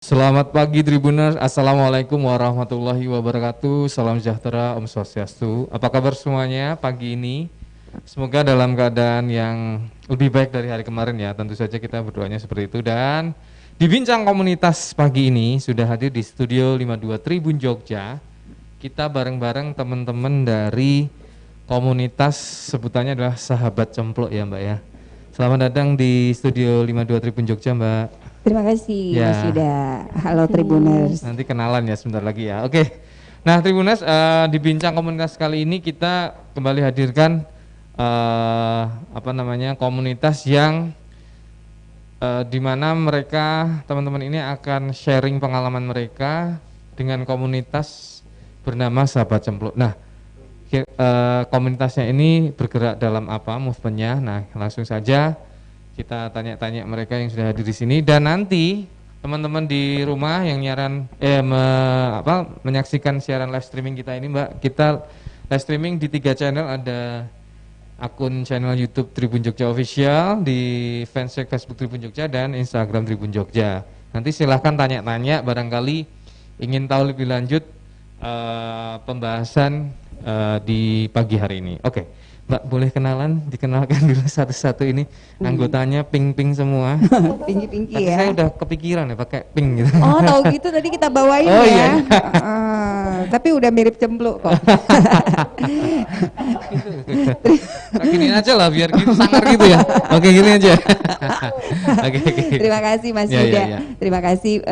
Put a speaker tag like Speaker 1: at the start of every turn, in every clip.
Speaker 1: Selamat pagi Tribuners, Assalamualaikum warahmatullahi wabarakatuh. Salam sejahtera, Om Swastiastu. Apa kabar semuanya pagi ini? Semoga dalam keadaan yang lebih baik dari hari kemarin ya. Tentu saja kita berdoanya seperti itu. Dan di Bincang Komunitas pagi ini sudah hadir di Studio 52 Tribun Jogja. Kita bareng-bareng teman-teman dari komunitas sebutannya adalah Sahabat Cempluk ya Mbak ya. Selamat datang di Studio 52 Tribun Jogja Mbak.
Speaker 2: Terima kasih
Speaker 1: Ya.
Speaker 2: Mas Yuda. Halo Tribuners.
Speaker 1: Nanti kenalan ya sebentar lagi ya. Oke. Nah Tribuners, di bincang komunitas kali ini kita kembali hadirkan komunitas yang di mana mereka teman-teman ini akan sharing pengalaman mereka dengan komunitas bernama Sahabat Cempluk. Nah komunitasnya ini bergerak dalam apa movementnya? Nah langsung saja kita tanya-tanya mereka yang sudah hadir di sini, dan nanti teman-teman di rumah yang menyaksikan siaran live streaming kita ini Mbak, kita live streaming di 3 channel, ada akun channel YouTube Tribun Jogja Official, di fanspage Facebook Tribun Jogja, dan Instagram Tribun Jogja. Nanti silahkan tanya-tanya, barangkali ingin tahu lebih lanjut pembahasan di pagi hari ini. Oke. Mbak boleh dikenalkan dulu satu-satu ini anggotanya pink-pink semua.
Speaker 2: Pinky-pinky
Speaker 1: Tapi
Speaker 2: ya.
Speaker 1: saya udah kepikiran ya pakai pink gitu.
Speaker 2: Oh tahu gitu tadi kita bawain
Speaker 1: Oh,
Speaker 2: ya.
Speaker 1: iya.
Speaker 2: Tapi udah mirip cempluk kok.
Speaker 1: Gini aja lah biar gitu sangar gitu ya. Oke gini aja. Oke.
Speaker 2: Terima kasih Mas
Speaker 1: Ya,
Speaker 2: Yuda.
Speaker 1: ya, ya.
Speaker 2: Terima kasih.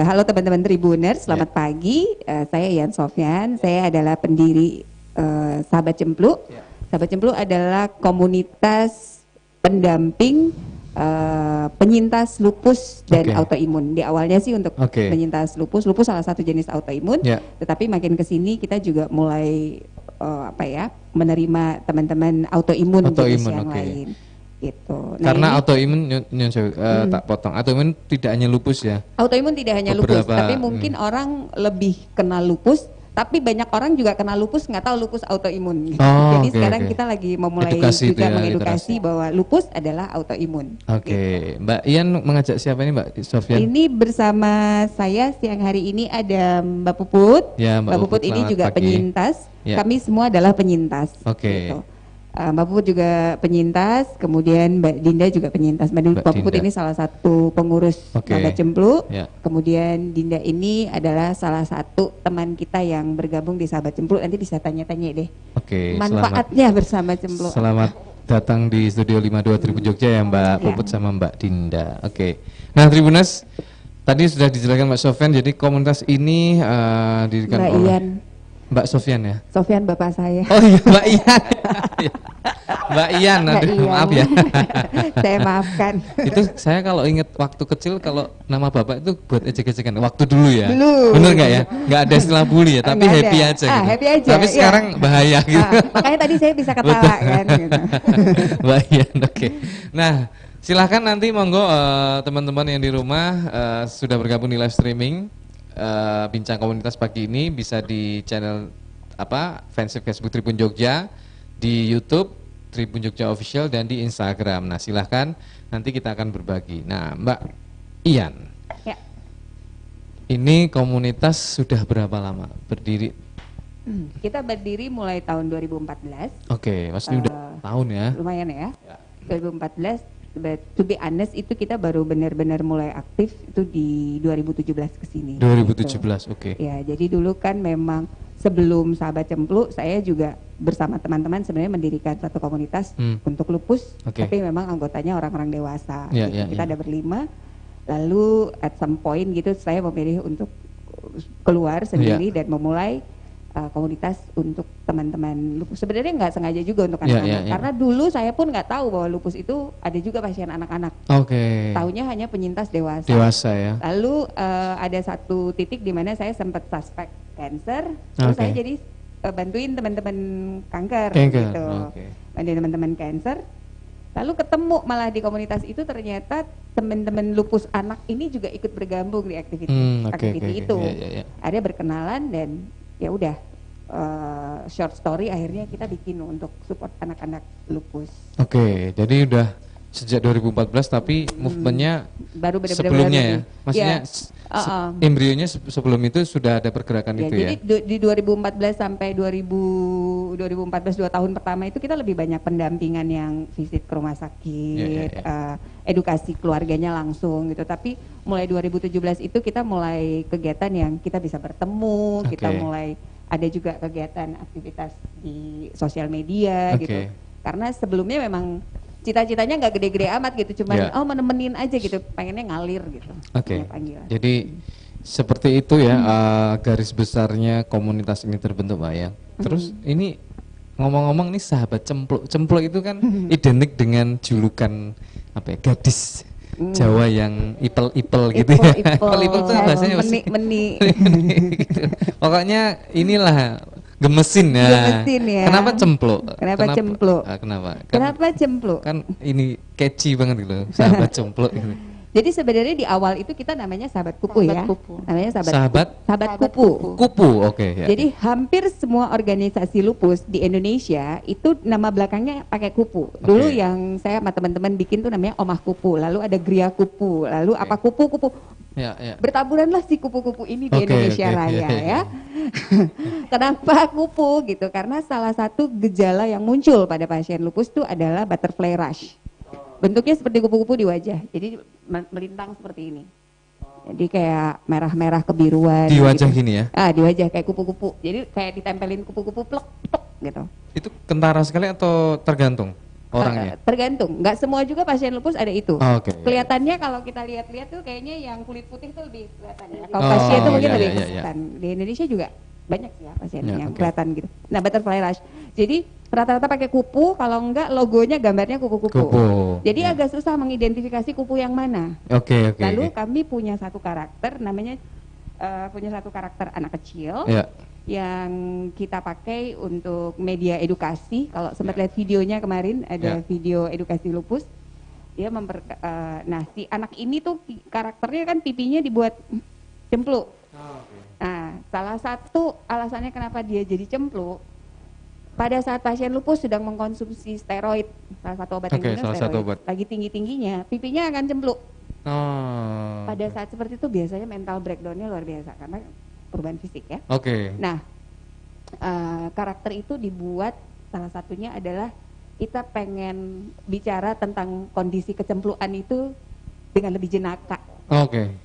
Speaker 2: Halo teman-teman Tribuners, selamat pagi. Saya Yan Sofyan. Saya adalah pendiri Sahabat Cempluk. Sahabat Cempluk adalah komunitas pendamping penyintas lupus dan autoimun. Di awalnya sih untuk penyintas lupus salah satu jenis autoimun. Tetapi makin kesini kita juga mulai menerima teman-teman autoimun jenis yang lain. Gitu. Nah,
Speaker 1: karena autoimun tak potong. Autoimun tidak hanya lupus ya.
Speaker 2: Autoimun tidak hanya lupus, tapi mungkin orang lebih kenal lupus. Tapi banyak orang juga kena lupus nggak tahu lupus autoimun. Jadi sekarang kita lagi memulai mengedukasi bahwa lupus adalah autoimun.
Speaker 1: Gitu. Mbak Ian mengajak siapa ini Mbak Sofyan?
Speaker 2: Ini bersama saya siang hari ini ada Mbak Puput.
Speaker 1: Ya,
Speaker 2: Mbak Puput ini juga penyintas. Kami semua adalah penyintas. Gitu. Mbak Puput juga penyintas, kemudian Mbak Dinda juga penyintas. Mbak Puput ini salah satu pengurus Sahabat Cempluk. Kemudian Dinda ini adalah salah satu teman kita yang bergabung di Sahabat Cempluk. Nanti bisa tanya-tanya deh manfaatnya bersama Cempluk.
Speaker 1: Selamat datang di Studio 52 Tribun Jogja ya Mbak Puput sama Mbak Dinda. Nah Tribuners, tadi sudah dijelaskan Mbak Sofyan, jadi komunitas ini didirikan oleh Mbak Sofyan ya?
Speaker 2: Sofyan bapak saya.
Speaker 1: Oh iya Mbak Ian. Mbak Ian, maaf ya.
Speaker 2: Saya maafkan.
Speaker 1: Itu saya kalau ingat waktu kecil kalau nama bapak itu buat ejek-ejekan waktu dulu ya.
Speaker 2: Dulu.
Speaker 1: Bener nggak ya? Nggak ada istilah bully ya, tapi happy aja. Gitu.
Speaker 2: Happy aja.
Speaker 1: Tapi sekarang bahaya gitu.
Speaker 2: Makanya tadi saya bisa ketawa kan. Gitu.
Speaker 1: Mbak Ian, oke. Nah, silahkan nanti monggo teman-teman yang di rumah sudah bergabung di live streaming. Bincang komunitas pagi ini bisa di channel fanspage Facebook Tribun Jogja, di YouTube Tribun Jogja Official, dan di Instagram. Nah silahkan nanti kita akan berbagi. Nah Mbak Ian, ini komunitas sudah berapa lama berdiri?
Speaker 2: Kita berdiri mulai tahun 2014.
Speaker 1: Pasti udah tahun ya.
Speaker 2: Lumayan ya. 2014. But to be honest itu kita baru benar-benar mulai aktif itu di 2017 ke sini.
Speaker 1: 2017,
Speaker 2: gitu. Ya, jadi dulu kan memang sebelum Sahabat Cempluk saya juga bersama teman-teman sebenarnya mendirikan satu komunitas untuk lupus, tapi memang anggotanya orang-orang dewasa. Kita ada berlima. Lalu at some point gitu saya memilih untuk keluar sendiri dan memulai komunitas untuk teman-teman lupus. Sebenarnya nggak sengaja juga untuk anak-anak, karena dulu saya pun nggak tahu bahwa lupus itu ada juga pasien anak-anak. Taunya hanya penyintas dewasa.
Speaker 1: Dewasa ya.
Speaker 2: Lalu ada satu titik di mana saya sempat suspek cancer, terus saya jadi bantuin teman-teman kanker. Gitu. Bantuin teman-teman cancer. Lalu ketemu malah di komunitas itu ternyata teman-teman lupus anak ini juga ikut bergabung di aktiviti itu. Ada berkenalan dan ya udah short story akhirnya kita bikin untuk support anak-anak lupus.
Speaker 1: Jadi udah sejak 2014 tapi movementnya
Speaker 2: baru
Speaker 1: sebelumnya ya, maksudnya embrionya sebelum itu sudah ada pergerakan itu
Speaker 2: jadi
Speaker 1: ya.
Speaker 2: Di 2014 sampai 2014 2 tahun pertama itu kita lebih banyak pendampingan yang visit ke rumah sakit, edukasi keluarganya langsung gitu. Tapi mulai 2017 itu kita mulai kegiatan yang kita bisa bertemu, kita mulai ada juga kegiatan aktivitas di sosial media gitu. Karena sebelumnya memang cita-citanya nggak gede-gede amat gitu, cuman menemenin aja gitu, pengennya ngalir gitu.
Speaker 1: Jadi seperti itu ya garis besarnya komunitas ini terbentuk, Mbak ya. Terus ini ngomong-ngomong nih sahabat cempluk, cempluk itu kan identik dengan julukan apa ya, gadis Jawa yang ipel-ipel gitu ya. Ipel-ipel itu bahasanya
Speaker 2: meni.
Speaker 1: Gitu. Pokoknya inilah gemesin ya.
Speaker 2: Gemesin ya.
Speaker 1: Kenapa cempluk?
Speaker 2: Kenapa cempluk? Kenapa cempluk?
Speaker 1: Kan ini catchy banget gitu, sahabat cempluk gitu.
Speaker 2: Jadi sebenarnya di awal itu kita namanya sahabat kupu ya. Namanya sahabat kupu.
Speaker 1: Kupu, ya.
Speaker 2: Jadi hampir semua organisasi lupus di Indonesia itu nama belakangnya pakai kupu. Dulu yang saya sama teman-teman bikin tuh namanya Omah Kupu, lalu ada Gria Kupu, lalu apa kupu-kupu. Bertaburanlah si kupu-kupu ini di Indonesia Raya ya. Kenapa kupu gitu? Karena salah satu gejala yang muncul pada pasien lupus itu adalah butterfly rash. Bentuknya seperti kupu-kupu di wajah, jadi melintang seperti ini. Jadi kayak merah-merah kebiruan.
Speaker 1: Di wajah gitu. Gini ya?
Speaker 2: Di wajah kayak kupu-kupu. Jadi kayak ditempelin kupu-kupu plek gitu. Itu
Speaker 1: kentara sekali atau tergantung orangnya?
Speaker 2: Tergantung. Nggak semua juga pasien lupus ada itu. Kelihatannya kalau kita lihat-lihat tuh kayaknya yang kulit putih tuh lebih kelihatan ya. Kalau pasien itu mungkin lebih kelihatan. Di Indonesia juga banyak sih ya pasien yang kelihatan gitu. Nah, butterfly rash. Jadi rata-rata pakai kupu, kalau enggak logonya gambarnya kupu-kupu. Jadi agak susah mengidentifikasi kupu yang mana. Lalu kami punya satu karakter namanya anak kecil yang kita pakai untuk media edukasi. Kalau sempat lihat videonya kemarin ada video edukasi lupus. Dia nah si anak ini tuh karakternya kan pipinya dibuat cempluk. Nah, salah satu alasannya kenapa dia jadi cempluk, pada saat pasien lupus sedang mengkonsumsi steroid, salah satu obat yang minum steroid, lagi tinggi-tingginya, pipinya akan cempluk. Pada saat seperti itu biasanya mental breakdown-nya luar biasa karena perubahan fisik ya. Nah, karakter itu dibuat salah satunya adalah kita pengen bicara tentang kondisi kecemplukan itu dengan lebih jenaka.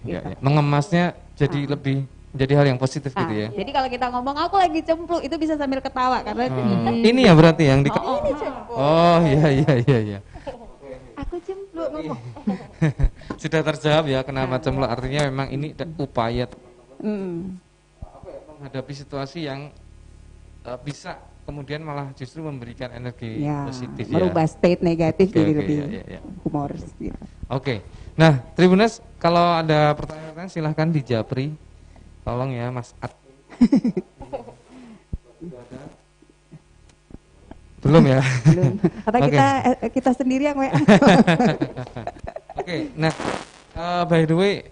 Speaker 1: Gitu. Mengemasnya jadi lebih jadi hal yang positif gitu ya.
Speaker 2: Jadi kalau kita ngomong aku lagi cempluk itu bisa sambil ketawa karena
Speaker 1: ini ya berarti yang di
Speaker 2: ini cempluk.
Speaker 1: Iya.
Speaker 2: Aku cempluk ngomong.
Speaker 1: Sudah terjawab ya kenapa cempluk, artinya memang ini upaya menghadapi situasi yang bisa kemudian malah justru memberikan energi positif
Speaker 2: merubah state negatif jadi lebih humoris gitu.
Speaker 1: Nah, Tribuners, kalau ada pertanyaan silahkan dijapri. Tolong ya Mas Ad. Belum ya?
Speaker 2: Belum. Kata kita sendiri yang WA.
Speaker 1: Nah by the way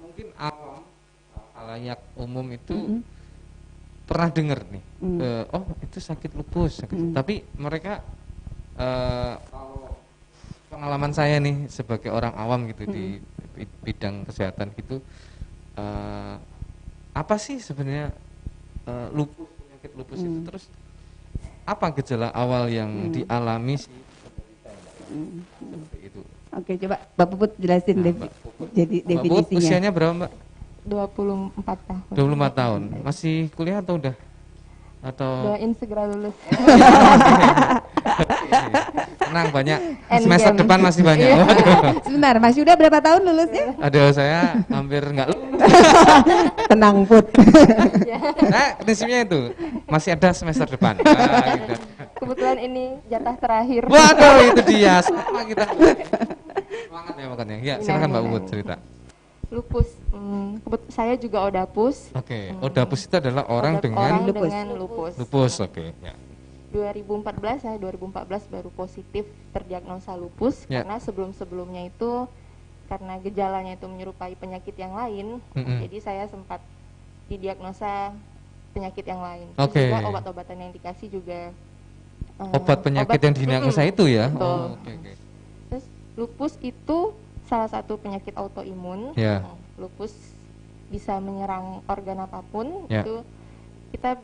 Speaker 1: mungkin awam halayak umum itu pernah dengar nih itu sakit lupus tapi mereka kalau pengalaman saya nih sebagai orang awam gitu di bidang kesehatan gitu, apa sih sebenarnya penyakit lupus itu, terus apa gejala awal yang dialami sih itu?
Speaker 2: Coba Mbak Puput jelasin jadi definisinya.
Speaker 1: Mbak Puput usianya berapa, Mbak?
Speaker 3: 24 tahun.
Speaker 1: 24 tahun. Masih kuliah atau udah? Atau
Speaker 3: doain segera lulus.
Speaker 1: Tenang, banyak semester depan masih banyak.
Speaker 2: Sebentar, Mas Yuda berapa tahun lulusnya?
Speaker 1: Aduh, saya hampir enggak lulus.
Speaker 2: Tenang, Put.
Speaker 1: Nah, prinsipnya itu masih ada semester depan. Gitu.
Speaker 3: Kebetulan ini jatah terakhir.
Speaker 1: Waduh, itu dia. Sama kita. Semangat ya makanya. Ya, silakan Mbak Puput cerita.
Speaker 3: Lupus, saya juga odapus.
Speaker 1: Odapus itu adalah orang dengan
Speaker 3: lupus.
Speaker 1: Lupus, ya.
Speaker 3: 2014 baru positif terdiagnosa lupus karena sebelumnya itu karena gejalanya itu menyerupai penyakit yang lain, jadi saya sempat didiagnosa penyakit yang lain. Juga obat-obatan yang dikasih juga
Speaker 1: obat penyakit yang didiagnosa itu ya.
Speaker 3: Betul. Okay. Terus lupus itu salah satu penyakit autoimun. Lupus bisa menyerang organ apapun. Itu kita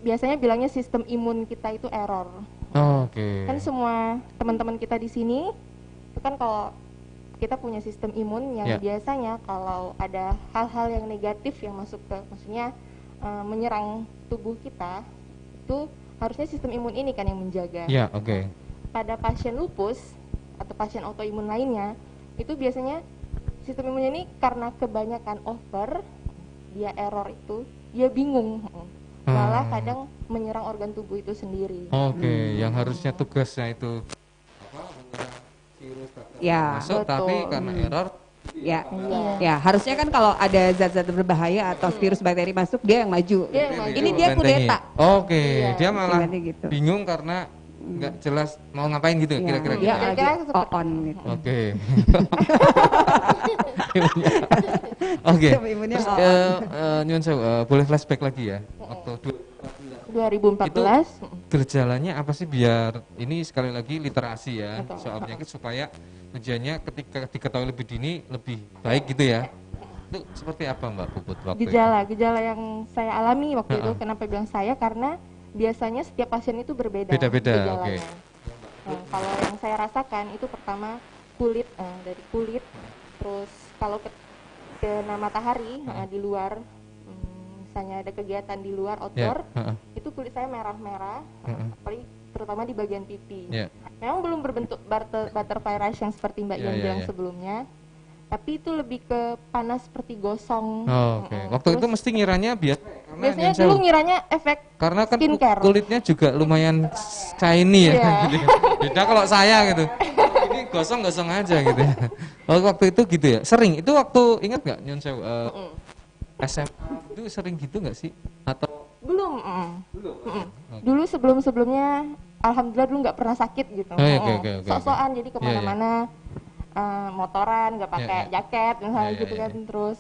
Speaker 3: biasanya bilangnya sistem imun kita itu error. Kan semua teman-teman kita di sini itu kan kalau kita punya sistem imun yang biasanya kalau ada hal-hal yang negatif yang masuk ke, maksudnya menyerang tubuh kita, itu harusnya sistem imun ini kan yang menjaga. Pada pasien lupus atau pasien autoimun lainnya, itu biasanya sistem imunnya ini karena kebanyakan over, dia error itu, dia bingung. Malah kadang menyerang organ tubuh itu sendiri.
Speaker 1: Yang harusnya tugasnya itu masuk, tapi karena error.
Speaker 2: Harusnya kan kalau ada zat-zat berbahaya atau virus bakteri masuk, dia yang maju. Ini dia kudeta.
Speaker 1: Dia malah gitu. Bingung karena nggak jelas mau ngapain gitu kira-kira.
Speaker 2: On gitu.
Speaker 1: Terus Nyun Sewu, boleh flashback lagi ya waktu
Speaker 3: 2014.
Speaker 1: Itu gejalanya apa sih, biar ini sekali lagi literasi ya soal penyakit, supaya tujuannya ketika diketahui lebih dini lebih baik gitu ya. Itu seperti apa Mbak Puput waktu
Speaker 3: Gejala yang saya alami waktu itu, kenapa bilang saya, karena biasanya setiap pasien itu berbeda gejalanya. Kalau yang saya rasakan itu pertama kulit, dari kulit, terus kalau kena matahari di luar, misalnya ada kegiatan di luar outdoor, itu kulit saya merah-merah, apalagi terutama di bagian pipi. Memang belum berbentuk butterfly rash yang seperti Mbak Ian bilang sebelumnya, tapi itu lebih ke panas seperti gosong.
Speaker 1: Waktu itu mesti ngiranya
Speaker 3: biasanya dulu ngiranya efek
Speaker 1: karena kan
Speaker 3: skincare.
Speaker 1: Kulitnya juga lumayan shiny ya. Beda kalau saya gitu. Ini gosong-gosong aja gitu ya. Waktu itu gitu ya. Sering itu waktu, ingat nggak Nyun Sewu, SMA itu sering gitu nggak sih? Atau
Speaker 3: belum? Dulu sebelumnya alhamdulillah dulu nggak pernah sakit gitu. Sok-sokan jadi kemana-mana motoran nggak pakai jaket misalnya gitu kan, terus